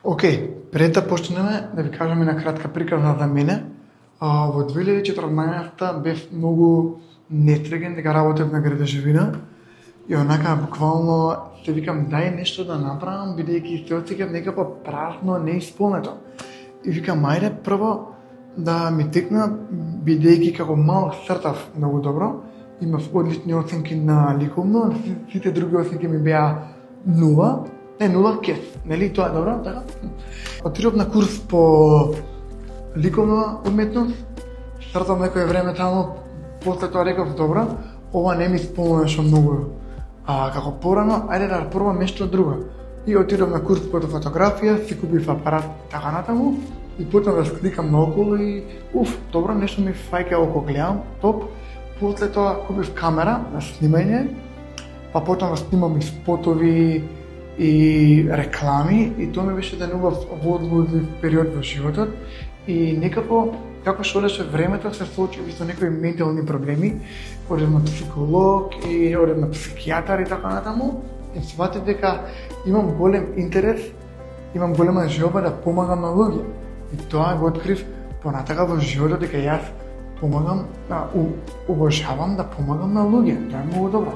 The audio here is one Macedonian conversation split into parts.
Океј, пред да почнеме, да ви кажам една кратка приказна за мене. Во 2014 бев многу несреќен дека работев на градежевина и онака буквално се викам дај нешто да направам бидејќи се осеќав некако празно, неисполнето. И викам ајде прво да ми текна бидејќи како мал цртав многу добро, имав одлични оценки на ликовно, сите други оценки ми беа нула, не нула кеф, нели тоа е добро, така? Отидов на курс по ликовна уметност, стартав некое време таму, после тоа реков добро, ова не ми исполнуваше многу како порано, ајде да пробам нешто друго. И отидов на курс по фотографија, си купив апарат така натаму и почнав да сликам наоколу и добро, нешто ми фаќа око, гледам, топ. После тоа купив камера на снимање, па почнав да снимам и спотови и реклами и тоа ми беше еден убав возлив период во животот и некако како што одеше времето се соочив со некои ментални проблеми, одев на психолог и одев на психијатар и така натаму и сватив дека имам голем интерес, имам голема желба да помагам на луѓе. И тоа го открив понатака во животот дека јас помагам, обожавам да помагам на луѓе. Тоа е многу добро.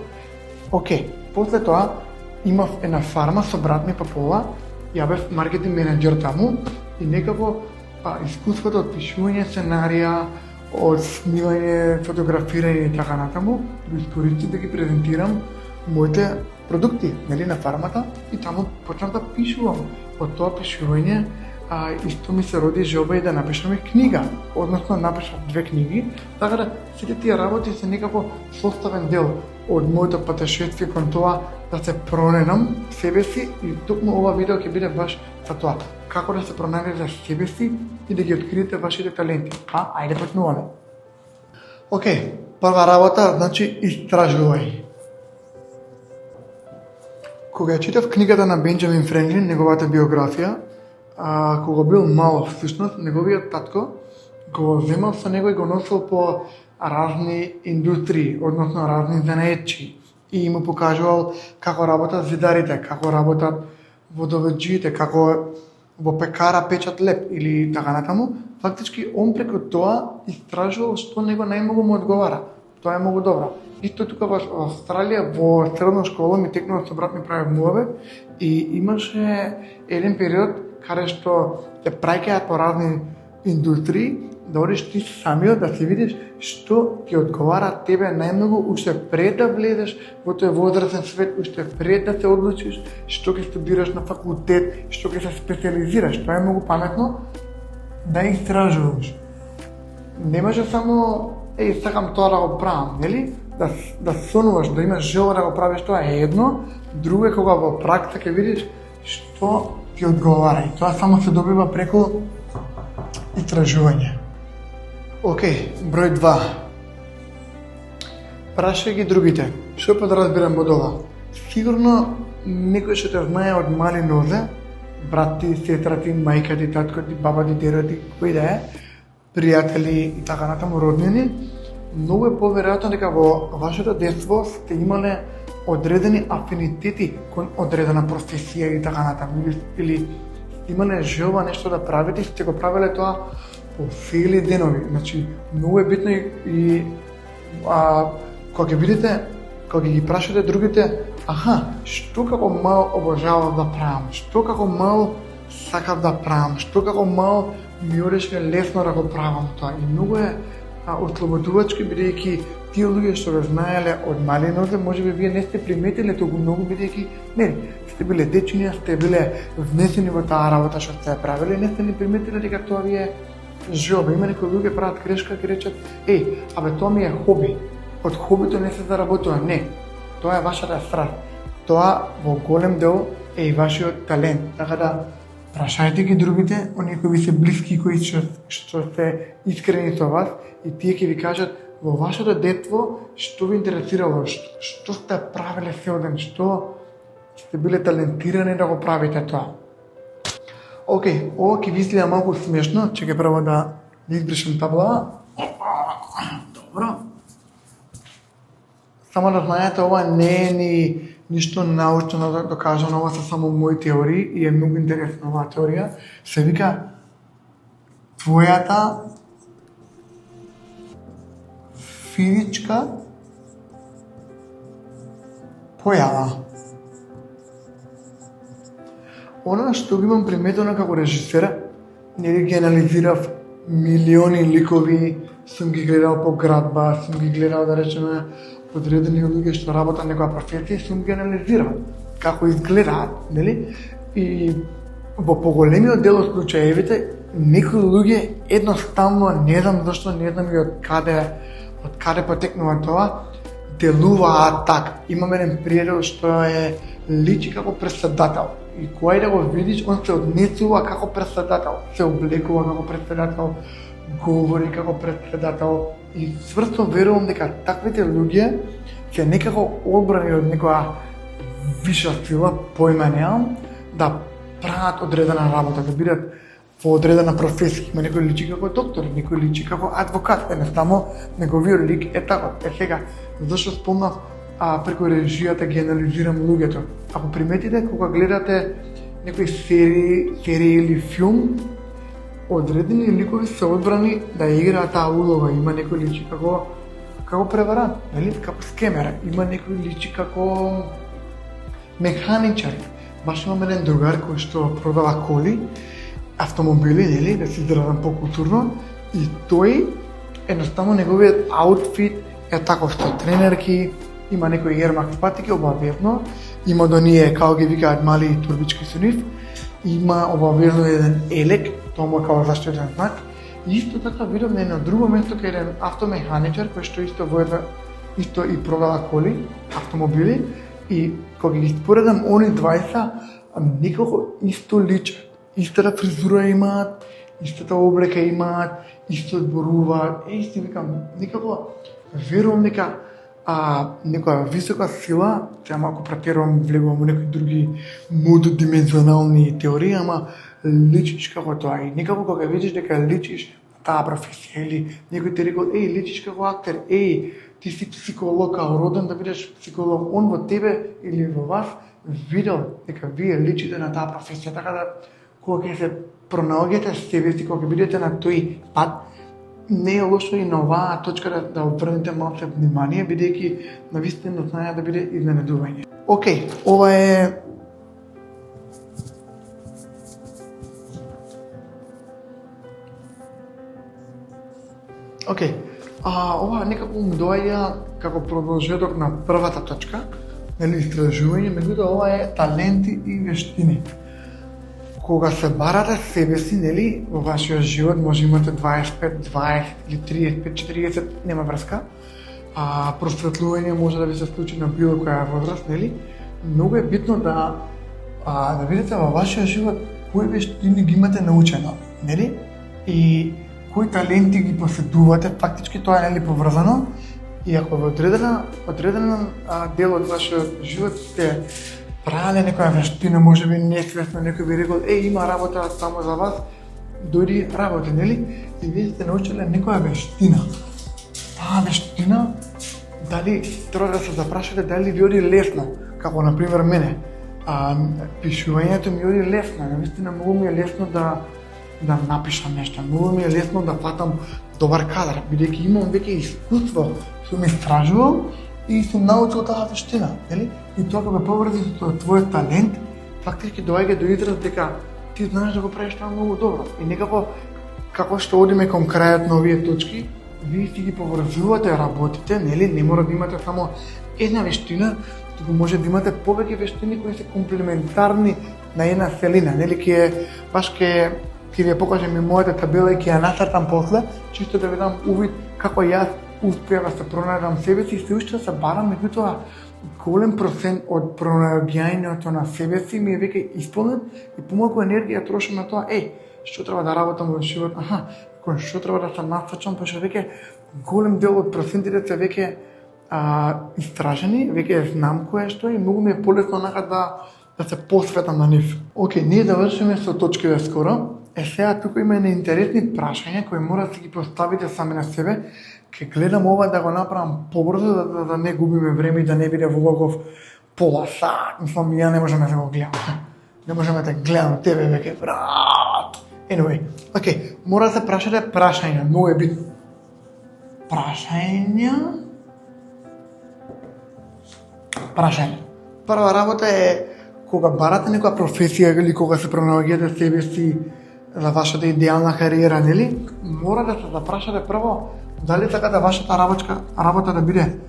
Океј, после тоа имав една фарма со брат ми па пола, ја бев маркетинг менеджер таму и некако искуството од пишување сценарија, од снимање, фотографирање и така натаму, го искористив да ги презентирам моите продукти, нели, на фармата и таму почнав да пишувам. Од тоа пишување исто ми се роди желба и да напишам и книга, односно напишав 2 книги, така да сите тие работи се некако составен дел од моето патешествие кон тоа да се проненам себе си и токму ова видео ќе биде баш за тоа. Како да се пронајдете себе си и да ги откриете вашите таленти. Ајде почнуваме. Океј, прва работа, значи истражувај. Кога ја читав книгата на Бенџамин Франклин, неговата биографија, кога бил мал, всушност, неговиот татко го земал со него и го носил по разни индустрии, односно разни занаетчи и му покажувал како работат зидарите, како работат водоведжиите, како во пекара печат леп или така натаму. Фактички он преку тоа истражувал што него најмногу му одговара. Тоа е многу добро. Исто тука во Австралија во средна школа ми текнува со брат ми правев муавет и имаше еден период каде што те праќаат по разни индустрии, да одиш ти самиот да се видиш што ти одговара тебе најмногу уште пред да влезеш во тој возрастен свет, уште пред да се одлучиш што ќе студираш на факултет, што ќе се специализираш. Тоа е многу паметно да истражуваш. Не може само сакам тоа да го правам, нели? Да сонуваш, да имаш желба да го правиш, тоа е едно, друго е кога во пракса ќе видиш што ти одговара и тоа само се добива преку истражување. Океј, број 2. Прашај ги другите. Што подразбирам од ова? Сигурно некој што те знае од мали нозе, брат ти, сестра ти, мајка ти, татко ти, баба ти, дедо ти, кој да е, пријатели и така натаму роднини, многу е поверојатно дека во вашето детство сте имале одредени афинитети кон одредена професија и така натаму, или имале желба нешто да правите и сте го правеле тоа по цели денови. Значи, многу е битно и кога ќе видите, кога ги прашате другите, што како мал обожавав да правам, што како мал сакав да правам, што како мал ми одеше лесно да го правам тоа. И многу е ослободувачки, бидејќи тие луѓе што го знаеле од мали нозе, можеби вие не сте приметиле толку многу, бидејќи сте биле дечиња, сте биле внесени во таа работа што сте правеле, не сте ни приметиле дека тоа ви е желба. Има некои луѓе прават грешка, ќе речат, тоа ми е хоби. Од хобито не се заработува. Не, тоа е вашата страст. Тоа во голем дел е и вашиот талент. Така да прашајте ги другите, оние кои ви се блиски, кои што се искрени со вас и тие ќе ви кажат во вашето детство што ви интересирало, што сте правеле цел ден, што сте биле талентирани да го правите тоа. Океј, ова ќе ви изгледа малку смешно, ќе ќе прво да избришам таблава. Добро. Само да знаете, ова не е ни ништо научно докажано, ова се само мои теории и е многу интересна оваа теорија. Се вика твојата физичка појава. Она што го имам приметено како режисер, нели ги анализирав милиони ликови, сум ги гледал по градба, сум ги гледал, да речеме, одредени луѓе што работат некоја професија, сум ги анализирал како изгледаат, нели? И во поголемиот дел од случаевите, некои луѓе едноставно, не знам зашто, не знам и од каде потекнува тоа, делуваат така. Имам еден пријател што е личи како преседател. И кој да го видиш, он се однесува како преседател, се облекува како преседател, говори како преседател. И сврсто верувам дека таквите луѓе се некако одбрани од некоја виша сила, појма немам, да прават одредена работа, да бидат во одредена професија. Има некој личи како доктор, некој личи како адвокат. Едноставно неговиот лик е тако. Сега, зашто спомнав преку режијата ги анализирам луѓето. Ако приметите, кога гледате некои серии или филм, одредени ликови се одбрани да играат таа улога. Има некој личи како преварант, нели? Како скемер. Има некој личи како механичар. Баш имам еден другар кој што продава коли, автомобили, нели, да се изразам покултурно, и тој едноставно неговиот аутфит е тако што тренерки, има некој ермак патики обавезно, има до ние, како ги викаат, мали турбички со нив, има обавезно еден елек, тоа му е како заштитен знак. И исто така видов на едно друго место кај еден автомеханичар кој што исто и продава коли, автомобили, и кога ги споредам они двајца, некако исто личат. Истата фризура имаат, истата облека имаат, исто зборуваат. Си викам, некако верувам дека некоја висока сила, сега малку претерувам, влегувам во некои други мултидимензионални теории, ама личиш како тоа. И некако кога видиш дека личиш таа професија, или некој ти рекол, личиш како актер, ти си психолог, као роден да бидеш психолог, он во тебе или во вас видел дека вие личите на таа професија, така да кога ќе се пронаоѓате себе си, кога ќе бидете на тој пат, не е лошо и на оваа точка да обрнете малку внимание, бидејќи навистина знаја да биде изненадување. Океј, ова е ова некако ми доаѓа како продолжеток на првата точка, нели, истражување, меѓутоа ова е таленти и вештини. Кога се барате себе си, нели, во вашиот живот, може имате 25, 20 или 35, 40, нема врска. Просветлување може да ви се случи на било која возраст, нели? Многу е битно да видите во вашиот живот кои вештини ги имате научено, нели? И кои таленти ги поседувате, фактички тоа е, нели, поврзано. И ако во одреден дел од вашиот живот сте правеле некоја вештина, можеби несвесно некој би рекол, има работа само за вас, дојди работи, нели? И вие сте научиле некоја вештина. Таа вештина, дали треба да се запрашате дали ви оди лесно, како например мене. Пишувањето ми оди лесно, навистина многу ми е лесно да напишам нешто, многу ми е лесно да фатам добар кадар, бидејќи имам веќе искуство, сум истражувал и сум научил таа вештина, нели? И тоа кога поврзи со твојот талент, фактички доаѓа до израз дека ти знаеш да го правиш тоа многу добро. И некако, како што одиме кон крајот на овие точки, вие си ги поврзувате работите, нели? Не мора да имате само една вештина, туку може да имате повеќе вештини кои се комплементарни на една целина, нели? Ќе ви ја покажам и мојата табела и ќе ја нацртам после, чисто да ви дам увид како јас успеав да се пронајдам себе си и се уште се барам, меѓутоа голем процент од пронаоѓањето на себе си ми е веќе исполнет и помалку енергија трошам на тоа, што треба да работам во живот, кон што треба да се насочам, пошто веќе голем дел од процентите се веќе истражени, веќе знам кое што и многу ми е полесно да се посветам на нив. Ние завршиме со точките скоро. Сега тука има едни интересни прашања кои мора да си ги поставите сами на себе. Ке гледам ова да го направам побрзо, да не губиме време и да не биде во ваков пола сат, мислам, ја не можам да те го гледам. Не можам да те гледам тебе веќе, брат. Anyway, окей, мора да се прашате прашања, многу е битно. Прашање. Прва работа е кога барате некоја професија или кога се пронаоѓате себе си за вашата идеална кариера, нели? Мора да се запрашате прво дали сакате вашата работа да биде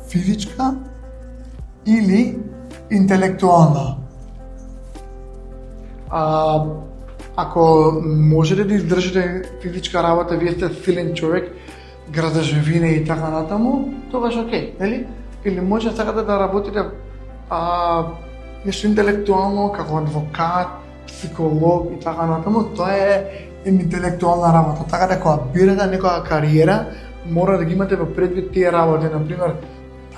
физичка или интелектуална. Ако можете да издржите физичка работа, вие сте силен човек, градежевина и така натаму, тогаш окей, нели? Или може сакате да работите нешто интелектуално, како адвокат, психолог и така натаму, тоа е интелектуална работа. Така да кога бирате некоја кариера, мора да ги имате во предвид тие работи. Например,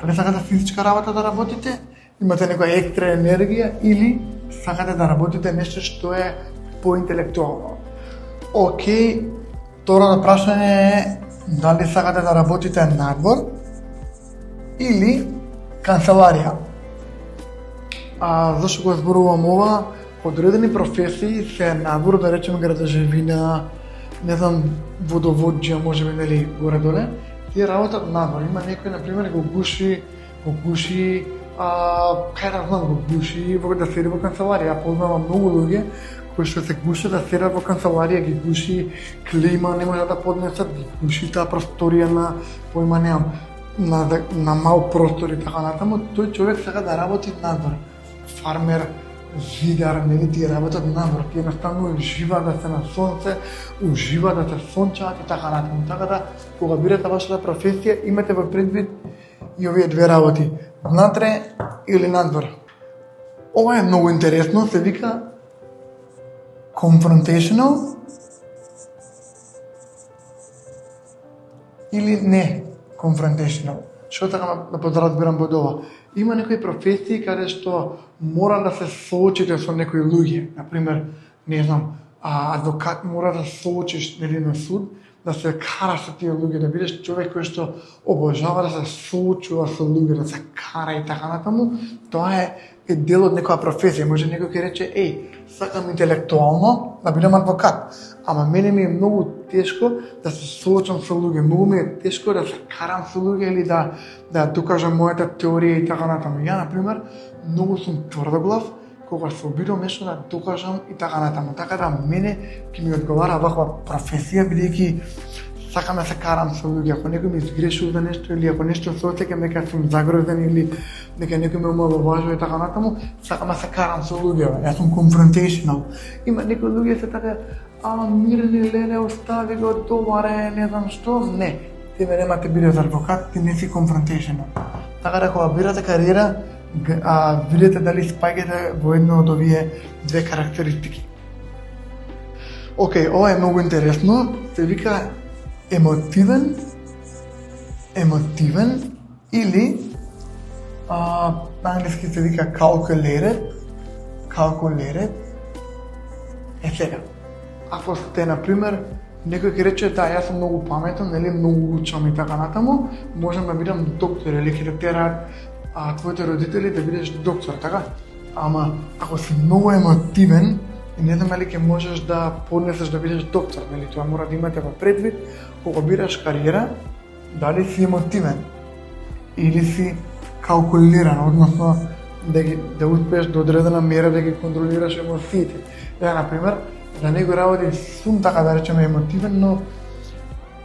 дали сакате физичка работа да работите, имате некоја екстра енергија, или сакате да работите нешто што е поинтелектуално. Океј, второто прашање е дали сакате да работите надвор или канцеларија. Зашто го зборувам ова? Одредени професии се надвор, да речеме градежевина, не знам, водовоđија, можеби, нели, горе-доле, тие работат надвор. Има некој, например, го гуши, кај да знам, го гуши да седи во канцеларија. Ја познавам многу луѓе кои што се гуше да седат во канцеларија, ги гуши клима, не може да поднесат, ги гуши таа просторија на, поима немам, на мал простор и така натаму. Тој човек сака да работи надвор. Фармер, зидар, нели, тие работат надвор, тие едноставно уживаат да се на сонце, уживаат да се сончаат и така натаму. Така да, кога бирате вашата професија, имате во предвид и овие две работи, внатре или надвор. Ова е многу интересно, се вика confrontational или не confrontational. Што така да подразбирам под ова? Има некои професии каде што мора да се соочите со некои луѓе. Например, не знам, адвокат мора да соочиш, нели, на суд, да се караш со тие луѓе, да бидеш човек кој што обожава да се соочува со луѓе, да се кара и така натаму. Тоа е дел од некоја професија. Може некој ќе рече, сакам интелектуално да бидам адвокат, ама мене ми е многу тешко да се соочам со луѓе, многу ми е тешко да се карам со луѓе или да докажам мојата теорија и така натаму. Ја, например, многу сум тврдоглав кога се обидам нешто да докажам и така натаму. Така да мене ќе ми одговара ваква професија, бидејќи сакам да се карам со луѓе. Ако некој ми изгрешил за нешто или ако нешто се осеќам дека сум загрозен или дека некој ме омаловажува и така натаму, сакам да се карам со луѓе. Јас сум confrontational. Има некои луѓе се така, мирни, леле, остави го, добаре, не знам што. Не, ти ме нема те бидеш адвокат, ти не си confrontational. Така да кога бирате кариера, видете дали спаѓате во едно од овие две карактеристики. Океј, ова е многу интересно, се вика емотивен или на англиски се вика calculated. Сега, ако сте, например, некој ќе рече, да, јас сум многу паметен, нели, многу учам и така натаму, можам да бидам доктор или ќе те тераат твоите родители да бидеш доктор, така? Ама, ако си многу емотивен, и не знам дали ќе можеш да поднесеш да бидеш доктор, нели? Тоа мора да имате во предвид кога бираш кариера, дали си емотивен или си калкулиран, односно да успееш до одредена мера да ги контролираш емоциите. Ја, например, за некој работи сум така да речеме емотивен, но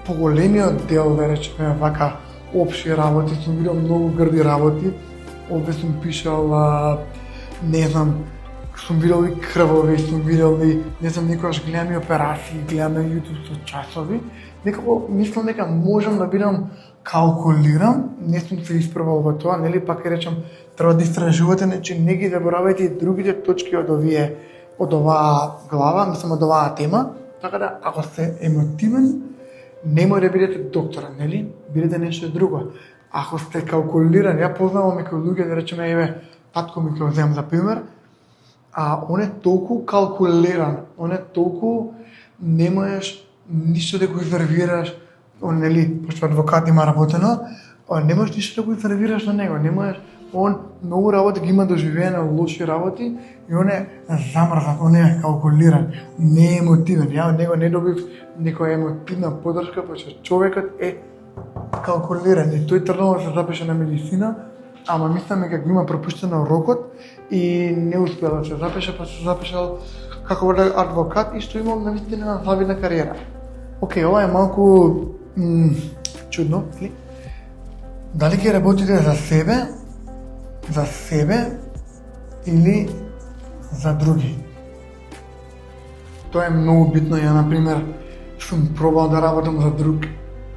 поголемиот дел, да речеме вака, општи работи, сум видел многу грди работи, овде сум пишал, не знам, сум видел и крвови, сум видел и, не знам, некојаш гледам и операции, гледам на YouTube со часови, некако мислам дека можам да бидам калкулиран, не сум се испробал во тоа, нели, пак речам, треба да истражувате, значи не ги заборавајте и другите точки од оваа глава, мислам од оваа тема, така да, ако сте емотивен, немој да бидете доктора, нели? Бидете нешто друго. Ако сте калкулирани, ја познавам некои луѓе, да речеме, татко ми ќе земам за пример, он е толку калкулиран, он е толку немаеш ништо да го изервираш, нели, пошто адвокат има работено, немаш ништо да го изервираш на него, немаеш он многу работи ги има доживеено, лоши работи и он е замрзнат, он е калкулиран, не е емотивен. Ја од него не добив некоја емотивна поддршка, пошто човекот е калкулиран и тој тргнал да се запише на медицина, ама мислам дека го има пропуштено рокот и не успел да се запише, па се запишал како адвокат и што имал навистина завидна кариера. Океј, ова е малку чудно, ли? Дали ќе работите за себе или за други? Тоа е многу битно. Ја, например, сум пробал да работам за друг,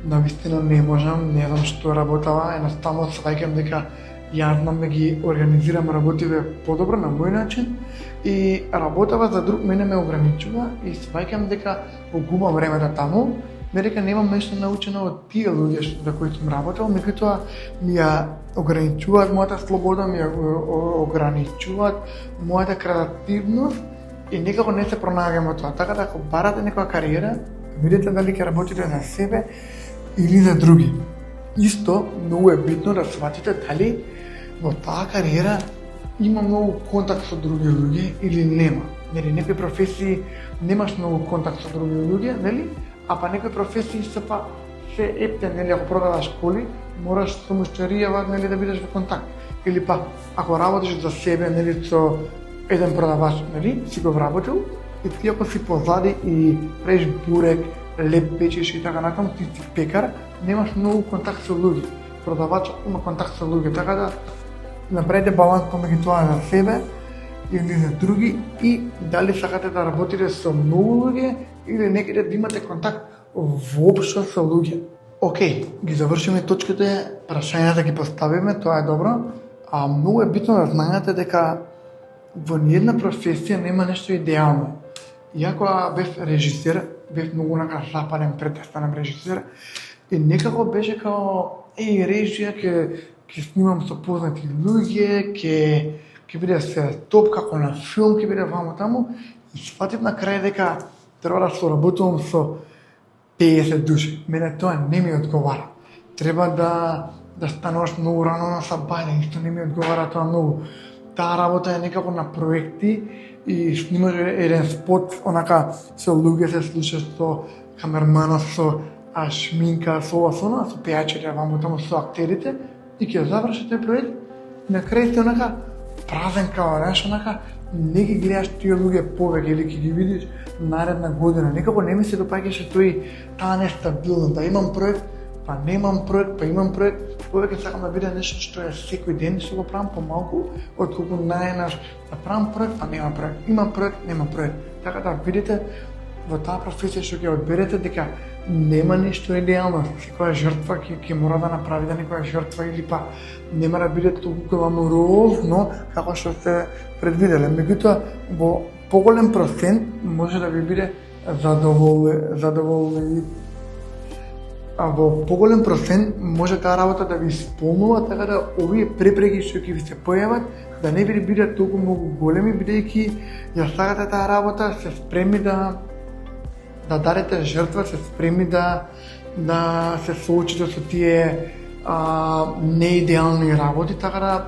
навистина не можам, не знам што работава, едноставно сваќам дека ја знам да ги организирам работиве подобро на мој начин и работава за друг мене ме ограничува и сваќам дека го губам времето таму, не дека немам нешто научено од тие луѓе за кои сум работел, меѓутоа ми ја ограничуваат мојата слобода, ми ја ограничуваат мојата креативност и некако не се пронаѓам во тоа. Така да ако барате некоја кариера, видете дали ќе работите за себе или за други. Исто многу е битно да сватите дали во таа кариера има многу контакт со други луѓе или нема. Нели некои професии немаш многу контакт со други луѓе, нели? А па некои професии се ептен, нели, ако продаваш коли, мораш со муштеријава, нели, да бидеш во контакт. Или па ако работиш за себе, нели, со еден продавач, нели, си го вработил и ти ако си позади и правиш бурек, леп печеш и така натаму, ти си пекар, немаш многу контакт со луѓе. Продавачот има контакт со луѓе, така да направете баланс помеѓу тоа за себе или за други и дали сакате да работите со многу луѓе или некаде да имате контакт воопшто со луѓе. Океј, ги завршиме точките, прашањата ги поставиме, тоа е добро. А многу е битно да знаете дека во ниедна професија нема нешто идеално. Иако бев режисер, бев многу запален пред да станам режисер и некако беше као режија ќе снимам со познати луѓе, ќе биде се топ како на филм, ќе биде вамо таму и сватив на крај дека треба да соработувам со 50 души. Мене тоа не ми одговара. Треба да стануваш многу рано на сабајле, исто не ми одговара тоа многу. Таа работа е некако на проекти и снимаш еден спот, онака со луѓе се слушаш, со камерманот, со шминка, со ова, со она, со пејачите, вамо таму со актерите и ќе заврши тој проект и на крај си онака празен као, знаеш, онака не ги гледаш тие луѓе повеќе или ќе ги видиш наредна година. Некако не ми се допаѓаше таа нестабилност, да имам проект, па немам проект, па имам проект. Повеќе сакам да биде нешто што е секој ден, што го правам помалку, отколку најнаш да правам проект, па нема проект, имам проект, нема проект. Така да видите во таа професија што ќе одберете дека нема ништо идеално. Секоја жртва ќе мора да направи да некоја жртва или па нема да биде толку гламурозно како што сте предвиделе. Меѓутоа во поголем процент може да ви биде задоволни. А во поголем процент може таа работа да ви исполнува, така да овие препреки што ќе ви се појават да не ви бидат толку многу големи, бидејќи ја сакате таа работа, се спремни да дадете жртва, се спремни да се соочите со тие неидеални работи, така да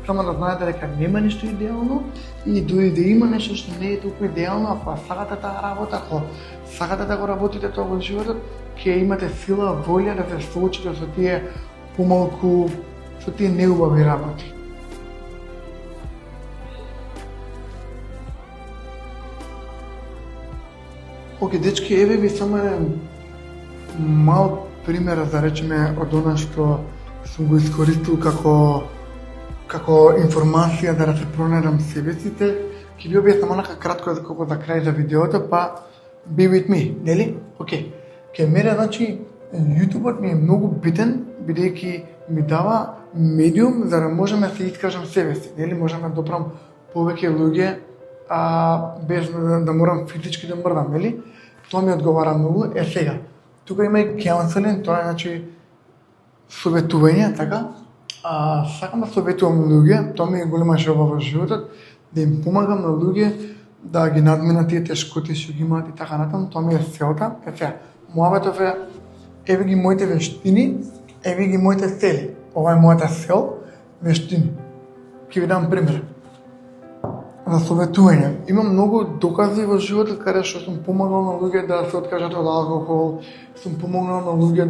само да знаете дека нема ништо идеално и дури да има нешто што не е толку идеално, ако сакате таа работа, ако сакате да го работите тоа во животот, ќе имате сила, волја да се соочите со тие помалку, со тие неубави работи. Оке, дечки, еве ви само еден мал пример, да речеме, од она што сум го искористил како информација да се пронедам себе сите. Ќе ви објаснам онака кратко како за крај за видеото, па be with me, нели? Океј. Ке мене, значи, YouTube-от ми е многу битен, бидејќи ми дава медиум за да можам да се искажам себе си, нели? Можам да допрам повеќе луѓе, без да морам физички да мрдам, нели? Тоа ми одговара многу. Сега, тука има и counseling, тоа е, значи, советување, така? Сакам да советувам луѓе, тоа ми е голема желба во животот, да им помагам на луѓе да ги надминат тие тешкоти што ги имаат и така натаму, тоа ми е целта. Сега, мојавето еве ги моите вештини, еве ги моите цели. Ова е мојата цел вештини. Ќе ви дам пример. За советување. Имам многу докази во животот каде што сум помагал на луѓе да се откажат од алкохол, сум помогнал на луѓе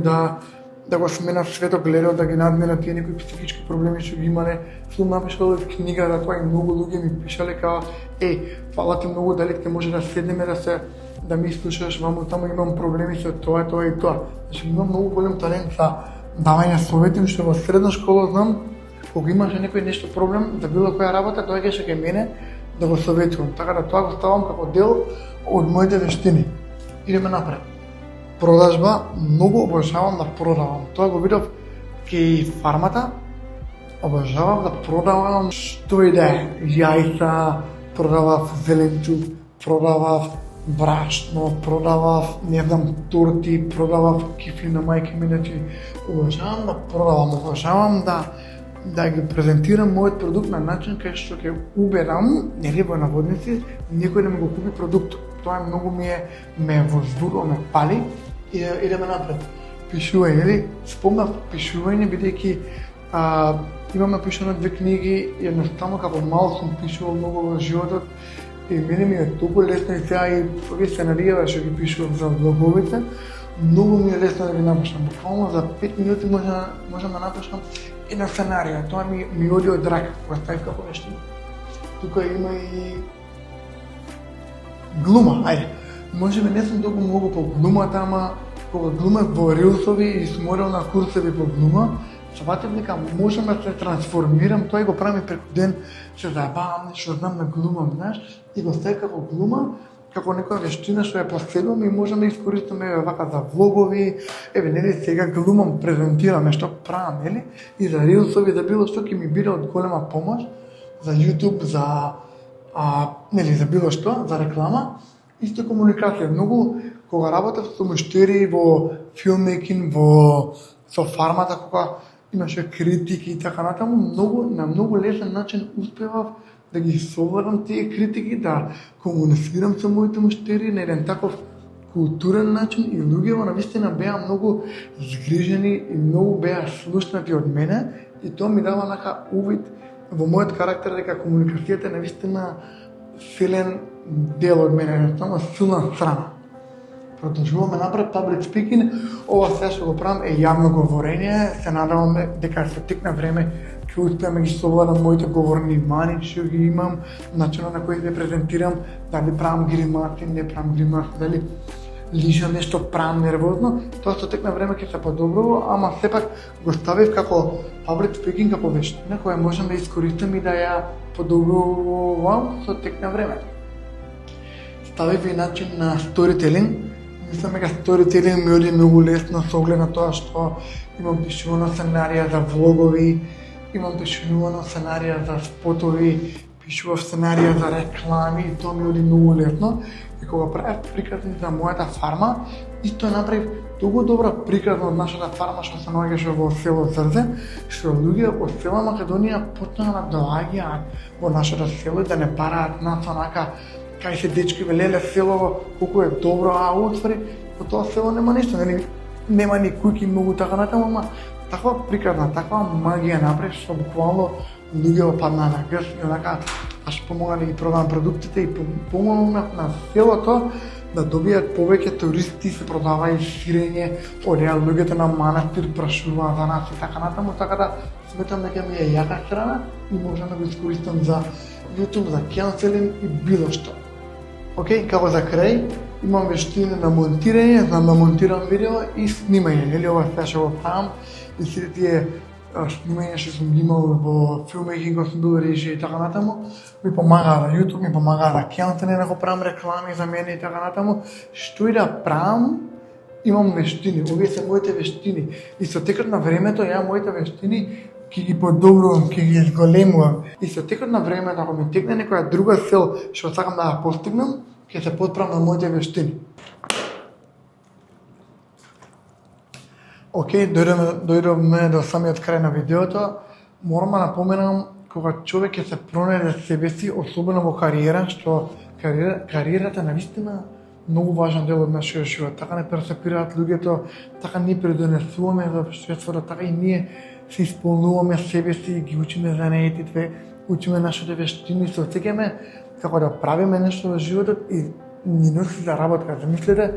да го сменат светогледот, да ги надминат тие некои психички проблеми што ги имале. Сум напишал книга за тоа и многу луѓе ми пишале као фала ти многу, дали ќе може да седнеме да ми слушаш, ваму таму имам проблеми со тоа и тоа. Значи имам многу голем талент за давање совети, што во средна школа знам кога имаше некој нешто проблем за било која работа, доаѓаше кај мене да го советувам. Така да тоа го ставам како дел од моите вештини. Идеме напред. Продажба, многу обожавам да продавам. Тоа го видов кај фармата. Обожавам да продавам што и да е. Јајца, продавав зеленчук, продавав брашно, продавав, не знам, торти, продавав кифли на мајка ми, значи обожавам да продавам, обожавам да ги презентирам мојот продукт на начин кај што ќе убедам, нели во наводници, некој да ми го купи продуктот. Тоа многу ме возвурува, ме пали и идеме напред. Пишување, нели? Спомнав пишување бидејќи имам напишано 2 книги, едноставно како мал сум пишувал многу во животот и мене ми е толку лесно и сега и овие сценаријата што ги пишувам за влоговите, многу ми е лесно да ги напишам. Буквално за 5 минути можам да напишам една сценарија. Тоа ми оди од рака, кога ставив како вештина. Тука има и глума, ајде. Може би не сум толку многу по глумата, ама кога глумев во рилсови и сум одел на курсеви по глума, сватив дека можам да се трансформирам, тоа и го правам и преку ден, се заебавам, нешто знам да глумам, знаеш, и го ставив како глума, како некоја вештина што ја поседувам и можам да искористам вака за влогови, нели сега глумам, презентирам нешто правам, нели, и за рилсови, за било што ќе ми биде од голема помош, за YouTube, нели, за било што, за реклама, исто комуникација. Многу кога работев со муштери во филммейкинг, со фармата, кога имаше критики и така натаму, на многу лесен начин успевав да ги совладам тие критики, да комуницирам со моите муштери на еден таков културен начин и луѓето навистина беа многу згрижени и многу беа слушнати од мене и тоа ми дава нака увид во мојот карактер дека комуникацијата е навистина силен дел од мене, едноставно силна страна. Продолжуваме напред, public speaking, ова сега што го правам е јавно говорење, се надевам дека со тек на време ќе успеам да ги совладам моите говорни мани што ги имам, начинот на кој да презентирам, дали правам гримати, не правам гримати, дали лижам нешто, правам нервозно, тоа со тек на време ќе се подобрува, ама сепак го ставив како public speaking, како вештина која можам да искористам и да ја подобрувам со тек на времето. Ставив и начин на storytelling. Мислам дека storytelling ми оди многу лесно со оглед на тоа што имам пишувано сценарија за влогови, имам пишувано сценарија за спотови, пишував сценарија за реклами и тоа ми оди многу лесно. И кога правев приказни за мојата фарма, исто направив толку добра приказна од нашата фарма што се наоѓаше во село Зрзе, што луѓе од цела Македонија почнаа да доаѓаат во нашето село и да не бараат нас онака кај се дечки велеле село колку е добро, а отвори во тоа село нема ништо, нема ни куќи многу така натаму, ама таква приказна, таква магија направи што буквално луѓе паднаа на грш и онака аж помогна да ги продавам продуктите и помогна на селото да добијат повеќе туристи, се продава и ширење, одеа луѓето на манастир прашуваа за нас и така натаму, така да сметам дека ми е јака страна и можам да го искористам за YouTube, за canceling и било што. Океј, како за крај, имам вештини на монтирање, знам да монтирам видео и снимање, нели ова сега што го правам и сите тие снимања што сум ги имал во филммейкинг, сум бил режија и така натаму, ми помагаа за YouTube, ми помагаа за canceling, да го правам реклами за мене и така натаму, што и да правам, имам вештини, овие се моите вештини и со текот на времето ја моите вештини ќе ги подобрувам, ќе ги зголемувам и со текот на времето ако ми текне некоја друга цел што сакам да ја постигнам, ќе се потправам на моите вештини. Океј, дојдовме до самиот крај на видеото. Морам да напоменам кога човек ќе се пронајде себе си, особено во кариера, што кариерата навистина многу важен дел од нашиот живот. Така не перцепираат луѓето, така ние предонесуваме во општеството, така и ние се исполнуваме себе си, ги учиме занаетите, учиме нашите вештини, се отсеќаме како да правиме нешто во животот и ни носи за работа. Замислете,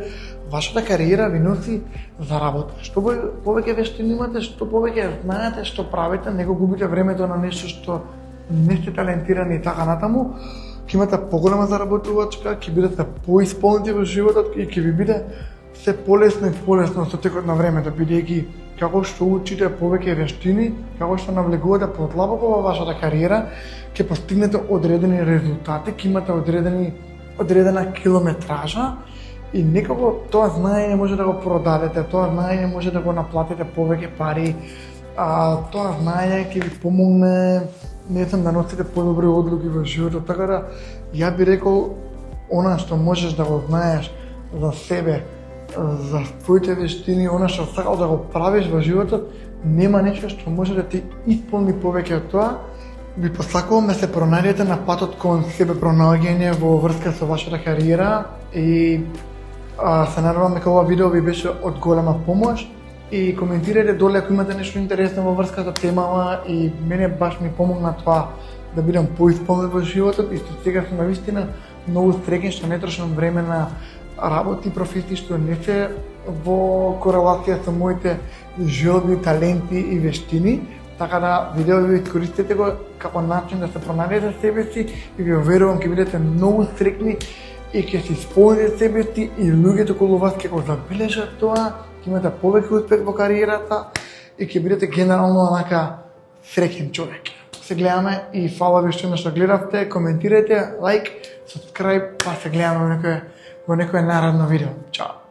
вашата кариера ви носи за работа. Што повеќе вештини имате, што повеќе знаете што правите, не го губите времето на нешто што не сте талентирани и така натаму, ќе имате поголема заработувачка, ќе бидете поисполнети во животот и ќе ви биде се полесно и полесно со текот на времето, бидејќи како што учите повеќе вештини, како што навлегувате подлабоко во вашата кариера, ќе постигнете одредени резултати, ќе имате одредена километража и некако тоа знаење може да го продадете, тоа знаење може да го наплатите повеќе пари, тоа знаење ќе ви помогне да носите подобри одлуки во животот, така да ја би рекол она што можеш да го знаеш за себе, за твоите вештини, она што сакал да го правиш во животот, нема нешто што може да ти исполни повеќе од тоа. Ви посакувам да се пронајдете на патот кон себе пронаоѓање во врска со вашата кариера и се надевам дека ова видео ви беше од голема помош и коментирајте доле ако имате нешто интересно во врска со темава и мене баш ми помогна тоа да бидам поисполнет во животот и што сега сум навистина многу среќен што не трошам време на работи и професии што не се во корелација со моите желби, таленти и вештини. Така да видео ви искористете го како начин да се пронајдете себе си и ви уверувам ќе бидете многу среќни и ќе се исполните себе си и луѓето околу вас ќе го забележат тоа, ќе имате повеќе успех во кариерата и ќе бидете генерално онака среќен човек. Се гледаме и фала ви што гледавте, коментирајте, лайк, subscribe, па се гледаме во некое наредно видео. Чао!